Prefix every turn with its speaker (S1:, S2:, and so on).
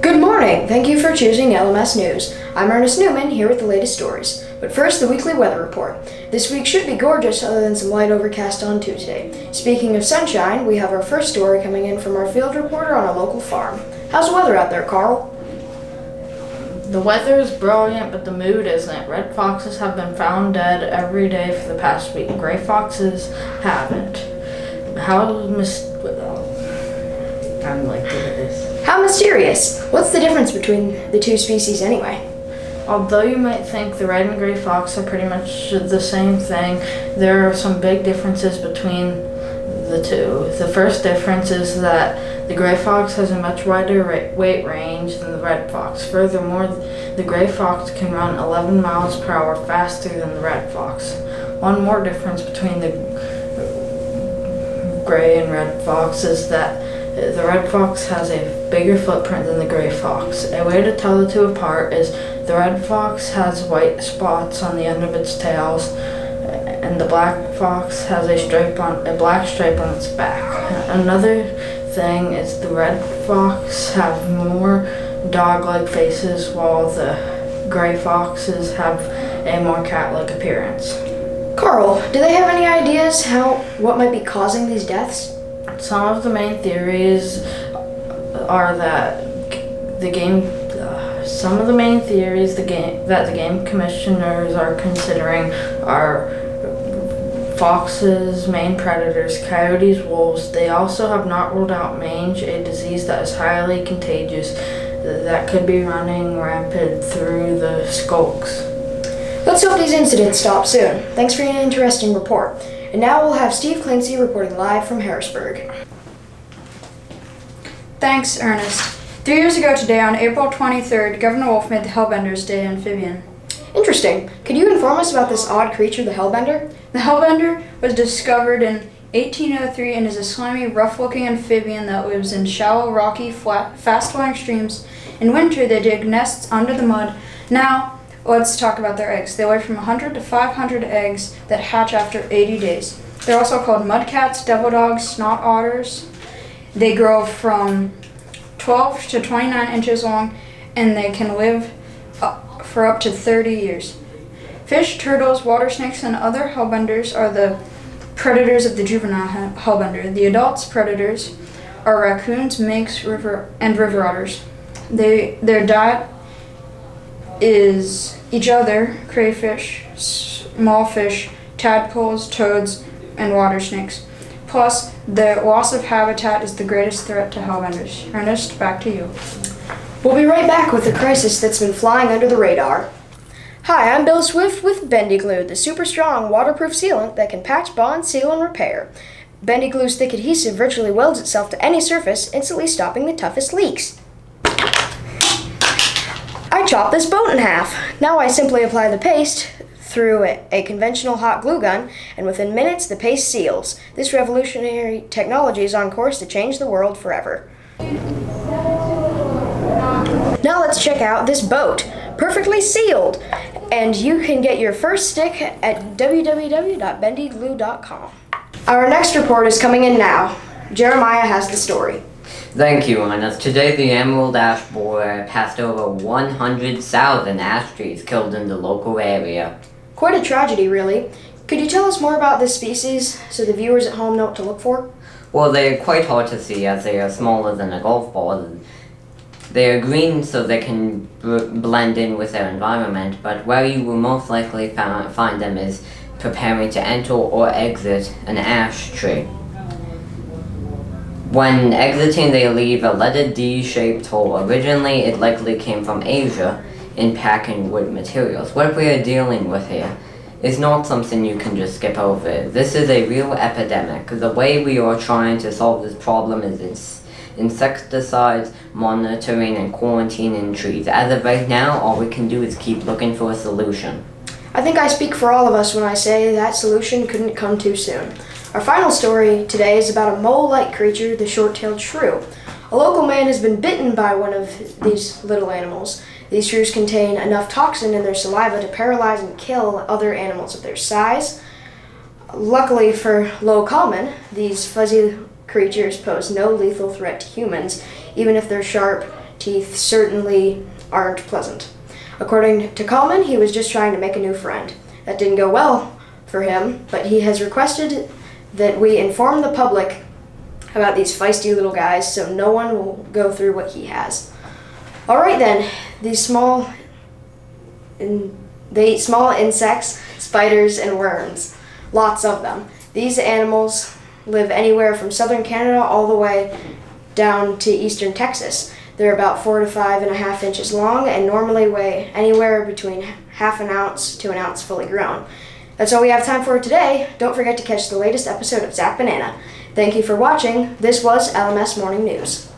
S1: Good morning! Thank you for choosing LMS News. I'm Ernest Newman, here with the latest stories. But first, the weekly weather report. This week should be gorgeous other than some light overcast on Tuesday. Speaking of sunshine, we have our first story coming in from our field reporter on a local farm. How's the weather out there, Carl?
S2: The weather is brilliant, but the mood isn't. Red foxes have been found dead every day for the past week. Gray foxes haven't.
S1: How mysterious! What's the difference between the two species anyway?
S2: Although you might think the red and gray fox are pretty much the same thing, there are some big differences between the two. The first difference is that the gray fox has a much wider weight range than the red fox. Furthermore, the gray fox can run 11 miles per hour faster than the red fox. One more difference between the gray and red fox is that the red fox has a bigger footprint than the gray fox. A way to tell the two apart is the red fox has white spots on the end of its tails, and the black fox has a black stripe on its back. Another thing is the red fox have more dog-like faces, while the gray foxes have a more cat-like appearance.
S1: Carl, do they have any ideas what might be causing these deaths?
S2: Some of the main theories are that the game commissioners are considering are foxes, main predators, coyotes, wolves. They also have not ruled out mange, a disease that is highly contagious that could be running rampant through the skulks.
S1: Let's hope these incidents stop soon. Thanks for an interesting report. And now we'll have Steve Clancy reporting live from Harrisburg.
S3: Thanks, Ernest. 3 years ago today, on April 23rd, Governor Wolf made the Hellbender's Day amphibian.
S1: Interesting. Could you inform us about this odd creature, the Hellbender?
S3: The Hellbender was discovered in 1803 and is a slimy, rough-looking amphibian that lives in shallow, rocky, flat, fast-flowing streams. In winter, they dig nests under the mud. Now, let's talk about their eggs. They lay from 100 to 500 eggs that hatch after 80 days. They're also called mudcats, devil dogs, snot otters. They grow from 12 to 29 inches long, and they can live for up to 30 years. Fish, turtles, water snakes, and other hellbenders are the predators of the juvenile hellbender. The adult predators are raccoons, minks, and river otters. Their diet is each other, crayfish, small fish, tadpoles, toads, and water snakes. Plus, the loss of habitat is the greatest threat to hellbenders. Ernest, back to you.
S1: We'll be right back with a crisis that's been flying under the radar. Hi, I'm Bill Swift with Bendy Glue, the super strong waterproof sealant that can patch, bond, seal, and repair. Bendy Glue's thick adhesive virtually welds itself to any surface, instantly stopping the toughest leaks. I chopped this boat in half. Now I simply apply the paste through a conventional hot glue gun, and within minutes the paste seals. This revolutionary technology is on course to change the world forever. Now let's check out this boat, perfectly sealed, and you can get your first stick at www.bendyglue.com. Our next report is coming in now. Jeremiah has the story.
S4: Thank you, Ernest. Today, the Emerald Ash Borer passed over 100,000 ash trees killed in the local area.
S1: Quite a tragedy, really. Could you tell us more about this species so the viewers at home know what to look for?
S4: Well, they are quite hard to see as they are smaller than a golf ball. They are green so they can blend in with their environment, but where you will most likely find them is preparing to enter or exit an ash tree. When exiting, they leave a leaded D-shaped hole. Originally, it likely came from Asia in packing wood materials. What we are dealing with here is not something you can just skip over. This is a real epidemic. The way we are trying to solve this problem is insecticides, monitoring, and quarantining trees. As of right now, all we can do is keep looking for a solution.
S1: I think I speak for all of us when I say that solution couldn't come too soon. Our final story today is about a mole-like creature, the short-tailed shrew. A local man has been bitten by one of these little animals. These shrews contain enough toxin in their saliva to paralyze and kill other animals of their size. Luckily for Low Common, these fuzzy creatures pose no lethal threat to humans, even if their sharp teeth certainly aren't pleasant. According to Coleman, he was just trying to make a new friend. That didn't go well for him, but he has requested that we inform the public about these feisty little guys so no one will go through what he has. Alright then, they eat small insects, spiders, and worms. Lots of them. These animals live anywhere from southern Canada all the way down to eastern Texas. They're about 4 to 5.5 inches long and normally weigh anywhere between half an ounce to an ounce fully grown. That's all we have time for today. Don't forget to catch the latest episode of Zach Banana. Thank you for watching. This was LMS Morning News.